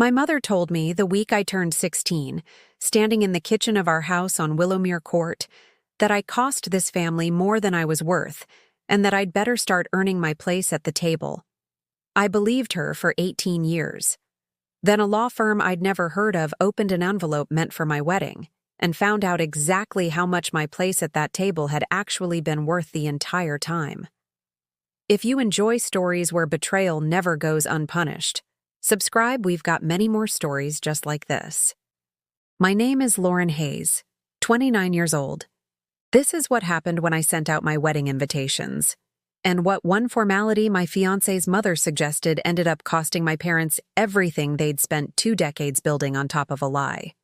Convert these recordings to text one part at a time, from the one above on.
My mother told me the week I turned 16, standing in the kitchen of our house on Willowmere Court, that I cost this family more than I was worth, and that I'd better start earning my place at the table. I believed her for 18 years. Then a law firm I'd never heard of opened an envelope meant for my wedding, and found out exactly how much my place at that table had actually been worth the entire time. If you enjoy stories where betrayal never goes unpunished, subscribe. We've got many more stories just like this. My name is Lauren Hayes, 29 years old. This is what happened when I sent out my wedding invitations, and what one formality my fiancé's mother suggested ended up costing my parents everything they'd spent 2 decades building on top of a lie.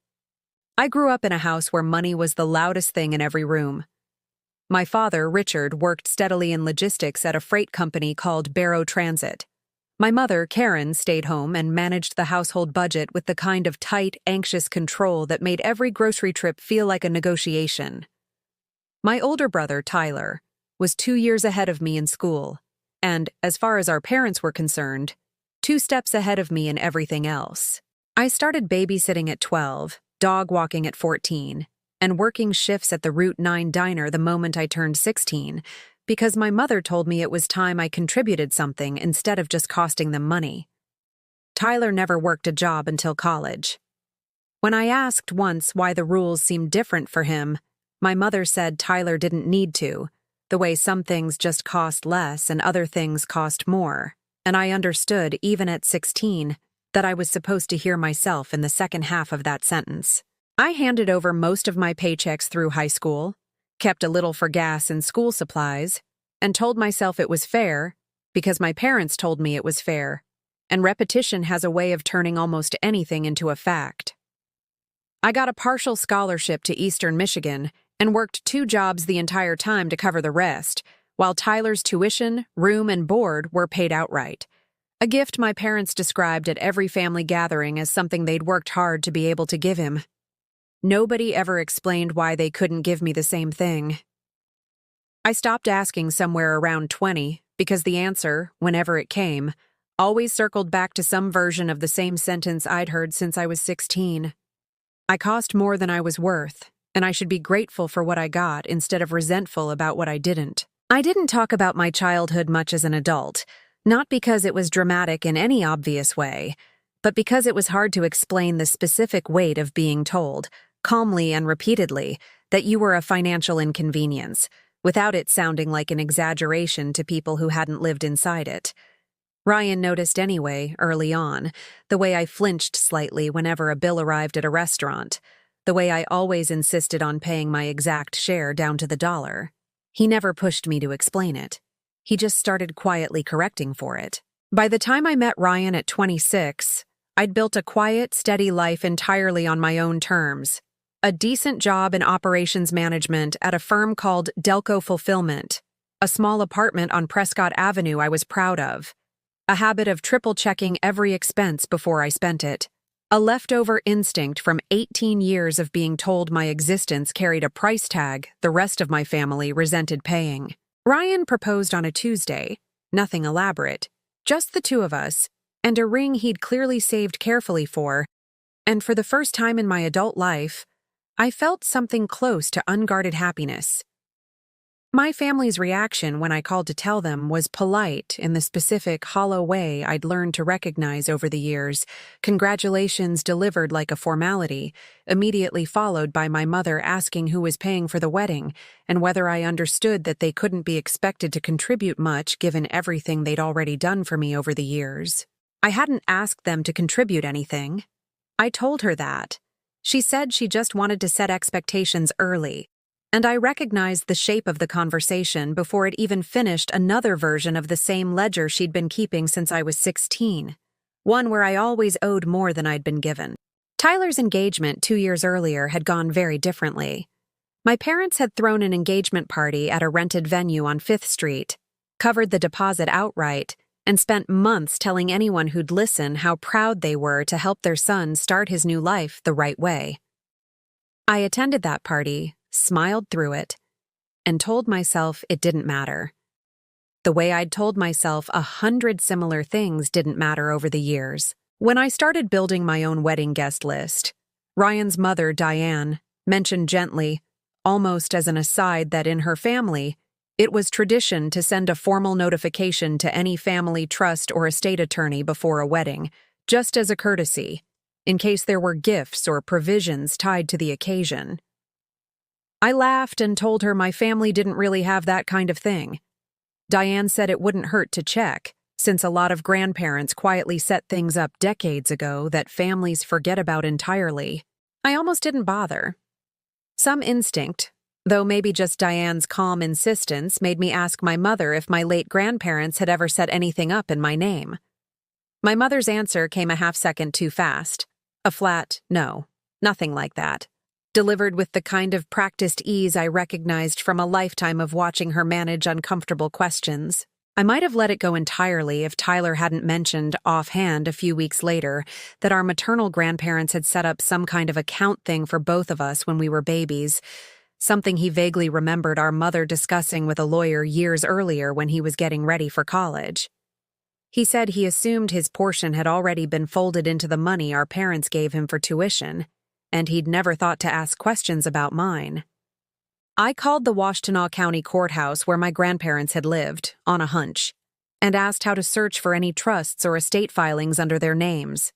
I grew up in a house where money was the loudest thing in every room. My father, Richard, worked steadily in logistics at a freight company called Barrow Transit. My mother, Karen, stayed home and managed the household budget with the kind of tight, anxious control that made every grocery trip feel like a negotiation. My older brother, Tyler, was 2 years ahead of me in school, and, as far as our parents were concerned, 2 steps ahead of me in everything else. I started babysitting at 12, dog walking at 14, and working shifts at the Route 9 diner the moment I turned 16, because my mother told me it was time I contributed something instead of just costing them money. Tyler never worked a job until college. When I asked once why the rules seemed different for him, my mother said Tyler didn't need to, the way some things just cost less and other things cost more, and I understood, even at 16, that I was supposed to hear myself in the second half of that sentence. I handed over most of my paychecks through high school, kept a little for gas and school supplies, and told myself it was fair because my parents told me it was fair, and repetition has a way of turning almost anything into a fact. I got a partial scholarship to Eastern Michigan and worked 2 jobs the entire time to cover the rest, while Tyler's tuition, room, and board were paid outright, a gift my parents described at every family gathering as something they'd worked hard to be able to give him. Nobody ever explained why they couldn't give me the same thing. I stopped asking somewhere around 20 because the answer, whenever it came, always circled back to some version of the same sentence I'd heard since I was 16. I cost more than I was worth, and I should be grateful for what I got instead of resentful about what I didn't. I didn't talk about my childhood much as an adult, not because it was dramatic in any obvious way, but because it was hard to explain the specific weight of being told, calmly and repeatedly, that you were a financial inconvenience, without it sounding like an exaggeration to people who hadn't lived inside it. Ryan noticed anyway, early on, the way I flinched slightly whenever a bill arrived at a restaurant, the way I always insisted on paying my exact share down to the dollar. He never pushed me to explain it. He just started quietly correcting for it. By the time I met Ryan at 26, I'd built a quiet, steady life entirely on my own terms. A decent job in operations management at a firm called Delco Fulfillment, a small apartment on Prescott Avenue I was proud of, a habit of triple-checking every expense before I spent it, a leftover instinct from 18 years of being told my existence carried a price tag the rest of my family resented paying. Ryan proposed on a Tuesday, nothing elaborate, just the 2 of us, and a ring he'd clearly saved carefully for, and for the first time in my adult life, I felt something close to unguarded happiness. My family's reaction when I called to tell them was polite in the specific, hollow way I'd learned to recognize over the years, congratulations delivered like a formality, immediately followed by my mother asking who was paying for the wedding and whether I understood that they couldn't be expected to contribute much given everything they'd already done for me over the years. I hadn't asked them to contribute anything. I told her that. She said she just wanted to set expectations early, and I recognized the shape of the conversation before it even finished another version of the same ledger she'd been keeping since I was 16, one where I always owed more than I'd been given. Tyler's engagement 2 years earlier had gone very differently. My parents had thrown an engagement party at a rented venue on 5th Street, covered the deposit outright, and spent months telling anyone who'd listen how proud they were to help their son start his new life the right way. I attended that party, smiled through it, and told myself it didn't matter. The way I'd told myself 100 similar things didn't matter over the years. When I started building my own wedding guest list, Ryan's mother, Diane, mentioned gently, almost as an aside, that in her family, it was tradition to send a formal notification to any family trust or estate attorney before a wedding, just as a courtesy, in case there were gifts or provisions tied to the occasion. I laughed and told her my family didn't really have that kind of thing. Diane said it wouldn't hurt to check, since a lot of grandparents quietly set things up decades ago that families forget about entirely. I almost didn't bother. Some instinct, though maybe just Diane's calm insistence, made me ask my mother if my late grandparents had ever set anything up in my name. My mother's answer came a half-second too fast. A flat, no, nothing like that. Delivered with the kind of practiced ease I recognized from a lifetime of watching her manage uncomfortable questions. I might have let it go entirely if Tyler hadn't mentioned offhand a few weeks later that our maternal grandparents had set up some kind of account thing for both of us when we were babies, something he vaguely remembered our mother discussing with a lawyer years earlier when he was getting ready for college. He said he assumed his portion had already been folded into the money our parents gave him for tuition, and he'd never thought to ask questions about mine. I called the Washtenaw County Courthouse where my grandparents had lived, on a hunch, and asked how to search for any trusts or estate filings under their names.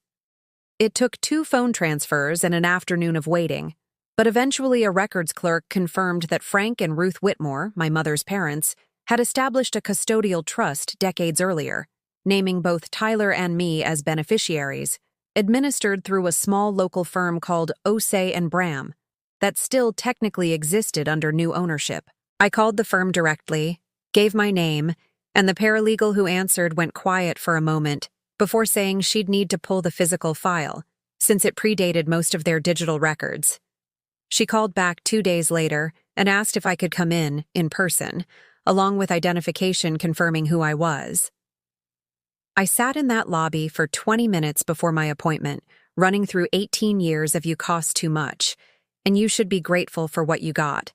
It took 2 phone transfers and an afternoon of waiting, but eventually a records clerk confirmed that Frank and Ruth Whitmore, my mother's parents, had established a custodial trust decades earlier, naming both Tyler and me as beneficiaries, administered through a small local firm called Osei and Bram, that still technically existed under new ownership. I called the firm directly, gave my name, and the paralegal who answered went quiet for a moment before saying she'd need to pull the physical file, since it predated most of their digital records. She called back 2 days later and asked if I could come in person, along with identification confirming who I was. I sat in that lobby for 20 minutes before my appointment, running through 18 years of "you cost too much, and you should be grateful for what you got,"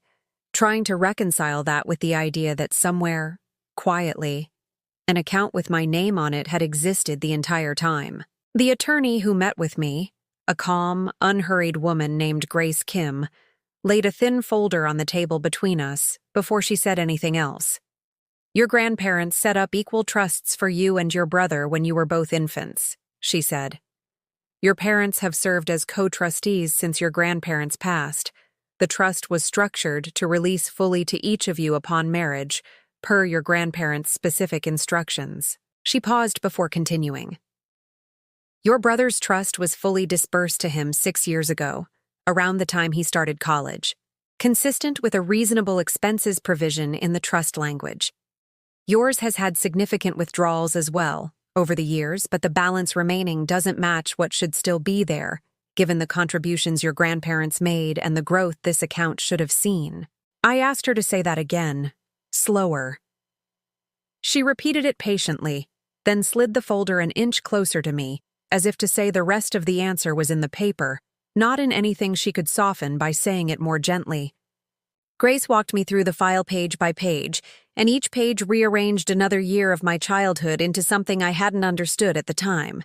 trying to reconcile that with the idea that somewhere, quietly, an account with my name on it had existed the entire time. The attorney who met with me, a calm, unhurried woman named Grace Kim, laid a thin folder on the table between us before she said anything else. "Your grandparents set up equal trusts for you and your brother when you were both infants," she said. "Your parents have served as co-trustees since your grandparents passed. The trust was structured to release fully to each of you upon marriage, per your grandparents' specific instructions." She paused before continuing. "Your brother's trust was fully disbursed to him 6 years ago, around the time he started college, consistent with a reasonable expenses provision in the trust language. Yours has had significant withdrawals as well over the years, but the balance remaining doesn't match what should still be there, given the contributions your grandparents made and the growth this account should have seen." I asked her to say that again, slower. She repeated it patiently, then slid the folder an inch closer to me, as if to say the rest of the answer was in the paper, not in anything she could soften by saying it more gently. Grace walked me through the file page by page, and each page rearranged another year of my childhood into something I hadn't understood at the time.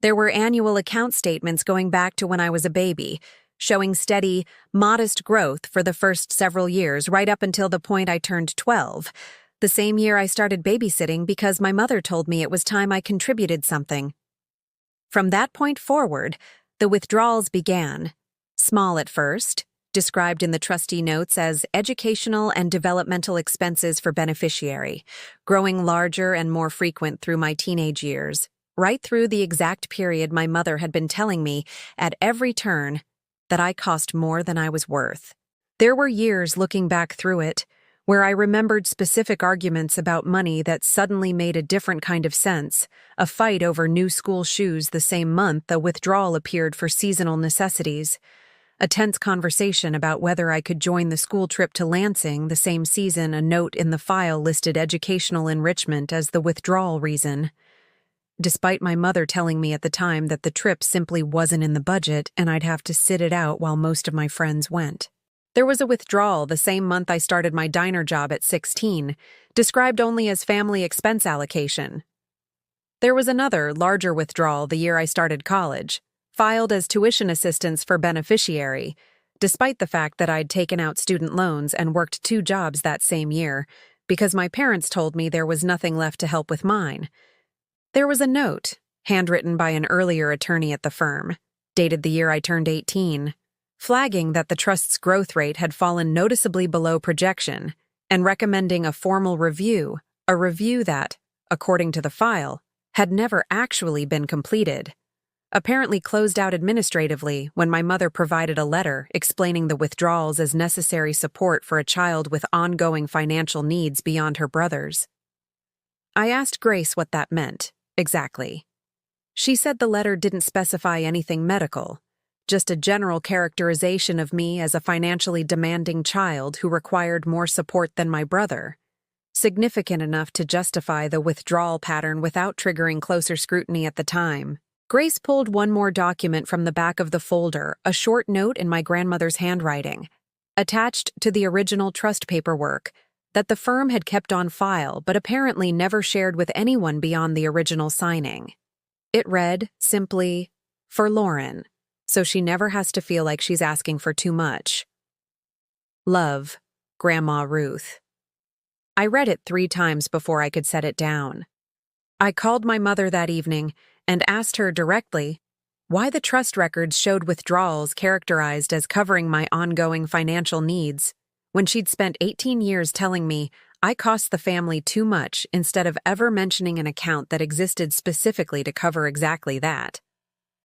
There were annual account statements going back to when I was a baby, showing steady, modest growth for the first several years right up until the point I turned 12, the same year I started babysitting because my mother told me it was time I contributed something. From that point forward, the withdrawals began, small at first, described in the trustee notes as educational and developmental expenses for beneficiary, growing larger and more frequent through my teenage years, right through the exact period my mother had been telling me at every turn that I cost more than I was worth. There were years looking back through it where I remembered specific arguments about money that suddenly made a different kind of sense, a fight over new school shoes the same month a withdrawal appeared for seasonal necessities, a tense conversation about whether I could join the school trip to Lansing the same season a note in the file listed educational enrichment as the withdrawal reason, despite my mother telling me at the time that the trip simply wasn't in the budget and I'd have to sit it out while most of my friends went. There was a withdrawal the same month I started my diner job at 16, described only as family expense allocation. There was another, larger withdrawal the year I started college, filed as tuition assistance for beneficiary, despite the fact that I'd taken out student loans and worked 2 jobs that same year, because my parents told me there was nothing left to help with mine. There was a note, handwritten by an earlier attorney at the firm, dated the year I turned 18, flagging that the trust's growth rate had fallen noticeably below projection and recommending a formal review, a review that, according to the file, had never actually been completed. Apparently closed out administratively when my mother provided a letter explaining the withdrawals as necessary support for a child with ongoing financial needs beyond her brother's. I asked Grace what that meant, exactly. She said the letter didn't specify anything medical, just a general characterization of me as a financially demanding child who required more support than my brother, significant enough to justify the withdrawal pattern without triggering closer scrutiny at the time. Grace pulled one more document from the back of the folder, a short note in my grandmother's handwriting, attached to the original trust paperwork that the firm had kept on file but apparently never shared with anyone beyond the original signing. It read, simply, "For Lauren, so she never has to feel like she's asking for too much. Love, Grandma Ruth." I read it 3 times before I could set it down. I called my mother that evening and asked her directly why the trust records showed withdrawals characterized as covering my ongoing financial needs, when she'd spent 18 years telling me I cost the family too much instead of ever mentioning an account that existed specifically to cover exactly that.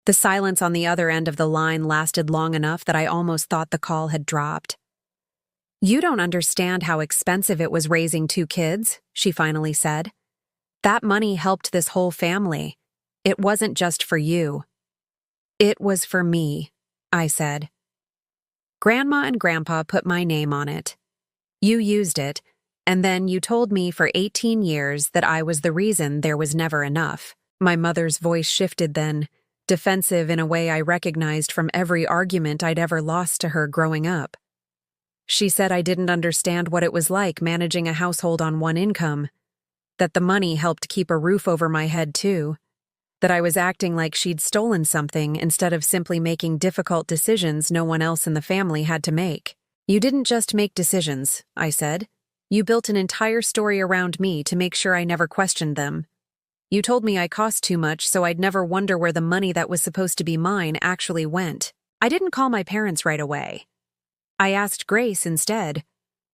The silence on the other end of the line lasted long enough that I almost thought the call had dropped. "You don't understand how expensive it was raising 2 kids," she finally said. "That money helped this whole family. It wasn't just for you." "It was for me," I said. "Grandma and Grandpa put my name on it. You used it, and then you told me for 18 years that I was the reason there was never enough." My mother's voice shifted then, defensive in a way I recognized from every argument I'd ever lost to her growing up. She said I didn't understand what it was like managing a household on one income, that the money helped keep a roof over my head too, that I was acting like she'd stolen something instead of simply making difficult decisions no one else in the family had to make. "You didn't just make decisions," I said. "You built an entire story around me to make sure I never questioned them. You told me I cost too much so I'd never wonder where the money that was supposed to be mine actually went." I didn't call my parents right away. I asked Grace instead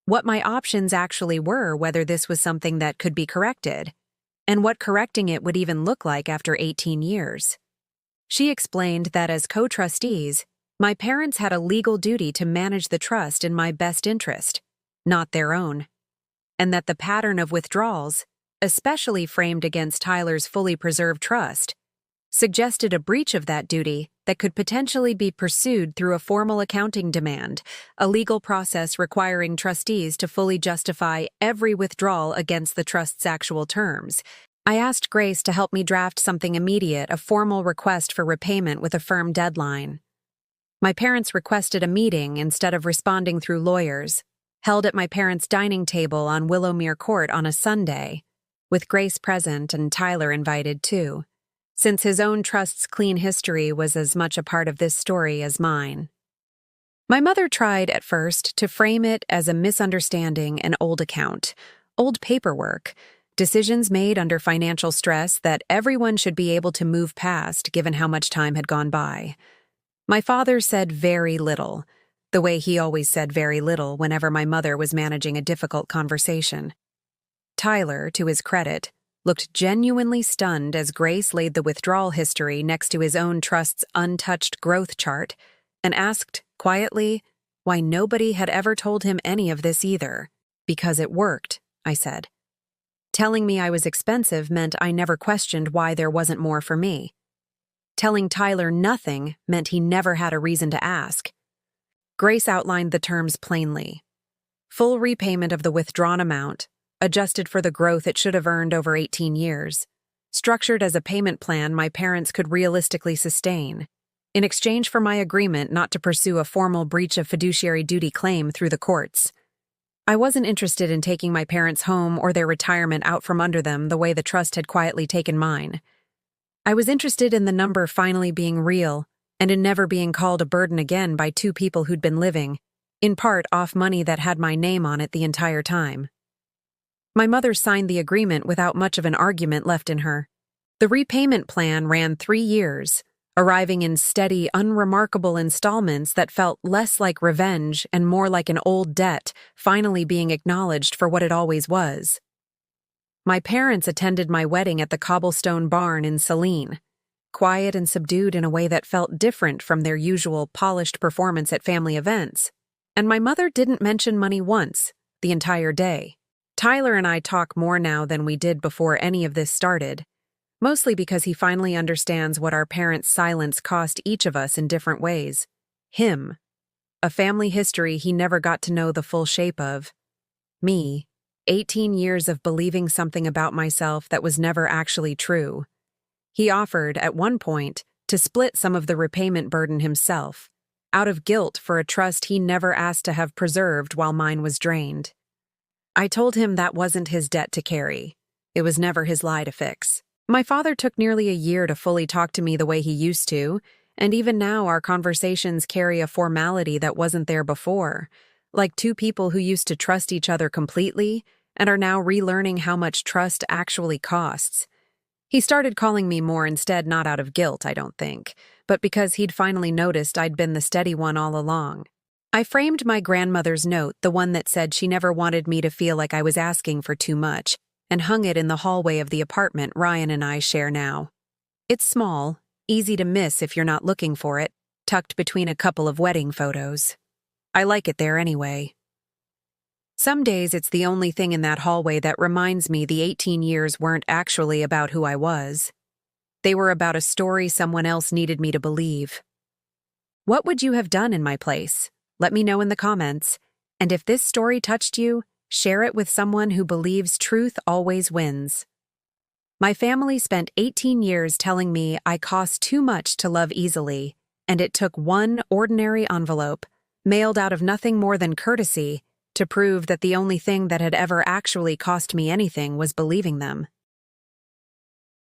what my options actually were, whether this was something that could be corrected, and what correcting it would even look like after 18 years. She explained that as co-trustees, my parents had a legal duty to manage the trust in my best interest, not their own, and that the pattern of withdrawals, especially framed against Tyler's fully preserved trust, suggested a breach of that duty that could potentially be pursued through a formal accounting demand, a legal process requiring trustees to fully justify every withdrawal against the trust's actual terms. I asked Grace to help me draft something immediate, a formal request for repayment with a firm deadline. My parents requested a meeting instead of responding through lawyers, held at my parents' dining table on Willowmere Court on a Sunday, with Grace present and Tyler invited too, since his own trust's clean history was as much a part of this story as mine. My mother tried at first to frame it as a misunderstanding, an old account, old paperwork, decisions made under financial stress that everyone should be able to move past given how much time had gone by. My father said very little, the way he always said very little whenever my mother was managing a difficult conversation. Tyler, to his credit, looked genuinely stunned as Grace laid the withdrawal history next to his own trust's untouched growth chart and asked, quietly, why nobody had ever told him any of this either. "Because it worked," I said. Telling me I was expensive meant I never questioned why there wasn't more for me. Telling Tyler nothing meant he never had a reason to ask. Grace outlined the terms plainly. Full repayment of the withdrawn amount, adjusted for the growth it should have earned over 18 years, structured as a payment plan my parents could realistically sustain, in exchange for my agreement not to pursue a formal breach of fiduciary duty claim through the courts. I wasn't interested in taking my parents' home or their retirement out from under them the way the trust had quietly taken mine. I was interested in the number finally being real and in never being called a burden again by two people who'd been living, in part off money that had my name on it the entire time. My mother signed the agreement without much of an argument left in her. The repayment plan ran 3 years, arriving in steady, unremarkable installments that felt less like revenge and more like an old debt finally being acknowledged for what it always was. My parents attended my wedding at the cobblestone barn in Saline, quiet and subdued in a way that felt different from their usual polished performance at family events. And my mother didn't mention money once, the entire day. Tyler and I talk more now than we did before any of this started, mostly because he finally understands what our parents' silence cost each of us in different ways. Him, a family history he never got to know the full shape of. Me, 18 years of believing something about myself that was never actually true. He offered, at one point, to split some of the repayment burden himself, out of guilt for a trust he never asked to have preserved while mine was drained. I told him that wasn't his debt to carry. It was never his lie to fix. My father took nearly a year to fully talk to me the way he used to, and even now our conversations carry a formality that wasn't there before, like two people who used to trust each other completely and are now relearning how much trust actually costs. He started calling me more instead, not out of guilt, I don't think, but because he'd finally noticed I'd been the steady one all along. I framed my grandmother's note, the one that said she never wanted me to feel like I was asking for too much, and hung it in the hallway of the apartment Ryan and I share now. It's small, easy to miss if you're not looking for it, tucked between a couple of wedding photos. I like it there anyway. Some days it's the only thing in that hallway that reminds me the 18 years weren't actually about who I was. They were about a story someone else needed me to believe. What would you have done in my place? Let me know in the comments. And if this story touched you, share it with someone who believes truth always wins. My family spent 18 years telling me I cost too much to love easily, and it took one ordinary envelope, mailed out of nothing more than courtesy, to prove that the only thing that had ever actually cost me anything was believing them.